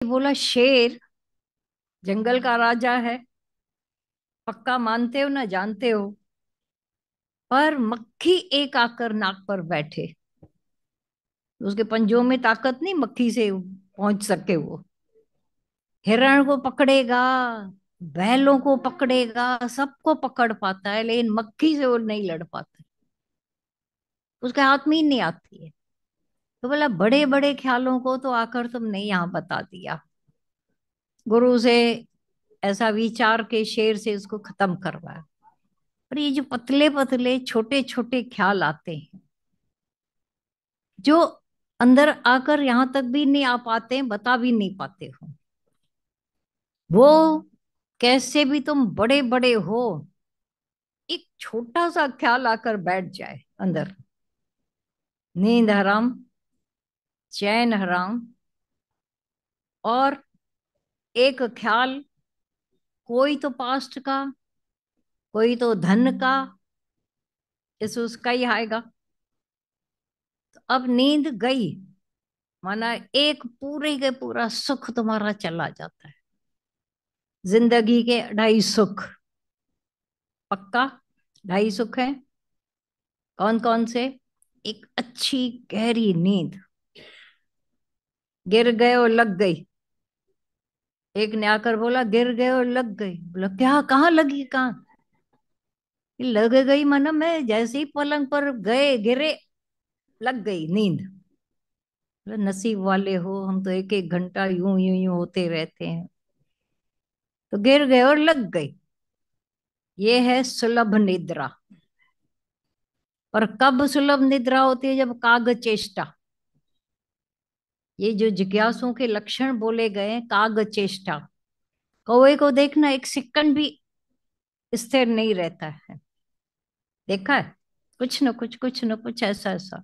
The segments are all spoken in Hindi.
बोला शेर जंगल का राजा है, पक्का मानते हो ना जानते हो? पर मक्खी एक आकर नाक पर बैठे, उसके पंजों में ताकत नहीं मक्खी से पहुंच सके वो। हिरण को पकड़ेगा, बैलों को पकड़ेगा, सबको पकड़ पाता है, लेकिन मक्खी से वो नहीं लड़ पाता, उसके हाथ में ही नहीं आती है। तो बोला बड़े बड़े ख्यालों को तो आकर तुमने यहाँ बता दिया। गुरु से ऐसा विचार के शेर से उसको खत्म करवाया। पर ये जो पतले पतले छोटे छोटे ख्याल आते हैं, जो अंदर आकर यहां तक भी नहीं आ पाते, बता भी नहीं पाते हो, वो कैसे भी तुम बड़े बड़े हो, एक छोटा सा ख्याल आकर बैठ जाए अंदर, नींद हराम, चैन हराम। और एक ख्याल, कोई तो पास्ट का, कोई तो धन का, इस उसका ही आएगा। तो अब नींद गई, माना एक पूरे के पूरा सुख तुम्हारा चला जाता है। जिंदगी के 2.5 सुख, पक्का 2.5 सुख है। कौन कौन से? एक अच्छी गहरी नींद, गिर गए और लग गई। एक ने आकर बोला गिर गए और लग गई, बोला क्या, कहाँ लगी, कहाँ? लग गई माना मैं जैसे ही पलंग पर गए गिरे, लग गई नींद। बोला नसीब वाले हो, हम तो एक एक घंटा यूं यूं यूं होते रहते हैं। तो गिर गए और लग गई, ये है सुलभ निद्रा। और कब सुलभ निद्रा होती है? जब काग चेष्टा, ये जो जिज्ञासुओं के लक्षण बोले गए हैं, काग चेष्टा, कौवे को देखना एक सेकंड भी स्थिर नहीं रहता है, देखा है? कुछ न कुछ, कुछ न कुछ, ऐसा ऐसा।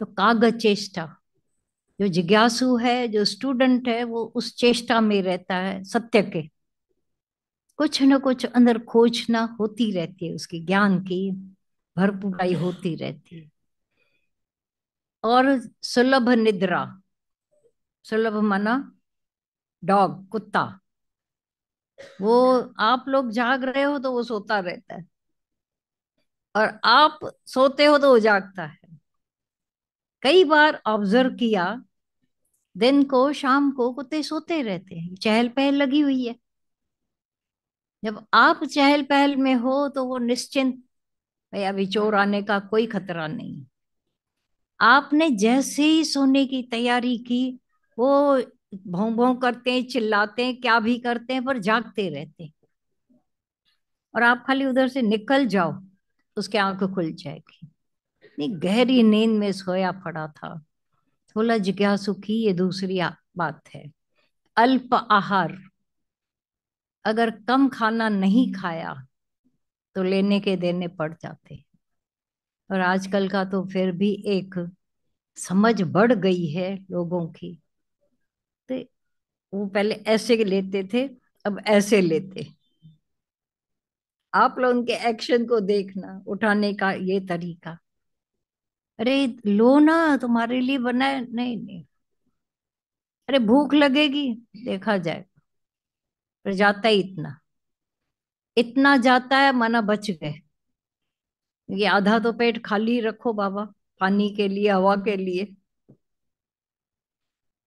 तो काग चेष्टा, जो जिज्ञासु है, जो स्टूडेंट है, वो उस चेष्टा में रहता है सत्य के। कुछ न कुछ अंदर खोजना होती रहती है, उसकी ज्ञान की भरपूराई होती रहती है। और सुलभ निद्रा, सुलभ माना डॉग, कुत्ता, वो आप लोग जाग रहे हो तो वो सोता रहता है, और आप सोते हो तो वो जागता है। कई बार ऑब्जर्व किया, दिन को शाम को कुत्ते सोते रहते हैं, चहल पहल लगी हुई है। जब आप चहल पहल में हो तो वो निश्चिंत, भाई अभी चोर आने का कोई खतरा नहीं। आपने जैसे ही सोने की तैयारी की, वो भौं भौं करते हैं, चिल्लाते हैं, क्या भी करते हैं, पर जागते रहते हैं। और आप खाली उधर से निकल जाओ, उसके आंख खुल जाएगी। इतनी गहरी नींद में सोया पड़ा था। थोड़ा जिज्ञासु की ये दूसरी बात है। अल्प आहार, अगर कम खाना नहीं खाया तो लेने के देने पड़ जाते। और आजकल का तो फिर भी एक समझ बढ़ गई है लोगों की, तो वो पहले ऐसे लेते थे, अब ऐसे लेते। आप लोग उनके एक्शन को देखना, उठाने का ये तरीका, अरे लो ना, तुम्हारे लिए बना है, नहीं नहीं, अरे भूख लगेगी, देखा जाए। पर जाता ही इतना, इतना जाता है, माना बच गए। ये आधा तो पेट खाली रखो बाबा, पानी के लिए, हवा के लिए।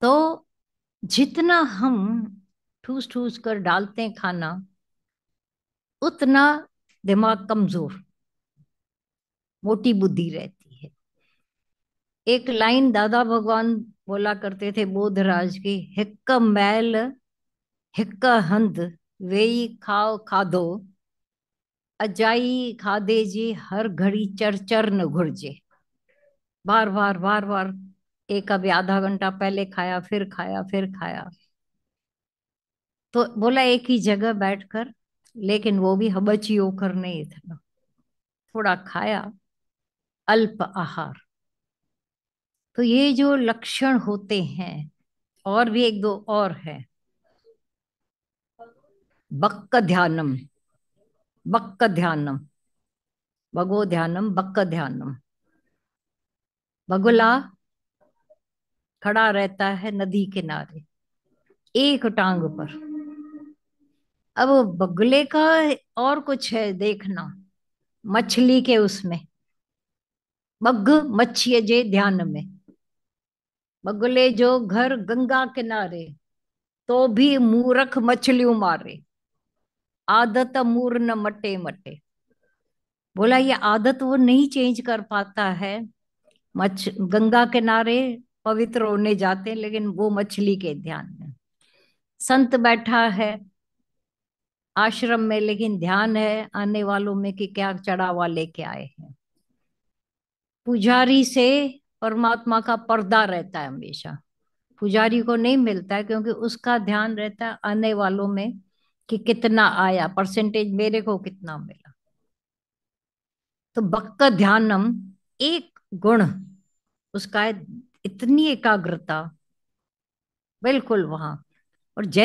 तो जितना हम ठूस ठूस कर डालते हैं खाना, उतना दिमाग कमजोर, मोटी बुद्धि रहती है। एक लाइन दादा भगवान बोला करते थे बोधराज की, हिक्क मैल हिक्क हंध, वेई खाओ खाधो, अजाई खाधे जी हर घड़ी चर चर न घुरजे। बार बार बार बार, एक अभी आधा घंटा पहले खाया, फिर खाया, फिर खाया। तो बोला एक ही जगह बैठकर, लेकिन वो भी हबची होकर नहीं था, थोड़ा खाया, अल्प आहार। तो ये जो लक्षण होते हैं, और भी एक दो और है। बक्क ध्यानम, बक्क ध्यानम, भगो ध्यानम, बक्क ध्यानम। बगुला खड़ा रहता है नदी किनारे, एक टांग पर। अब बगुले का और कुछ है देखना, मछली के उसमें, बग मच्छी जे ध्यान में, बगुले जो घर गंगा किनारे, तो भी मूरख मछलियों मारे, आदत मूर न मटे मटे। बोला ये आदत वो नहीं चेंज कर पाता है। गंगा किनारे पवित्र होने जाते हैं, लेकिन वो मछली के ध्यान में। संत बैठा है आश्रम में, लेकिन ध्यान है आने वालों में कि क्या चढ़ावा लेके आए हैं। पुजारी से परमात्मा का पर्दा रहता है हमेशा, पुजारी को नहीं मिलता है, क्योंकि उसका ध्यान रहता है आने वालों में कि कितना आया, परसेंटेज मेरे को कितना मिला। तो भक्त ध्यानम एक गुण उसका है, इतनी एकाग्रता बिल्कुल वहां। और जैसे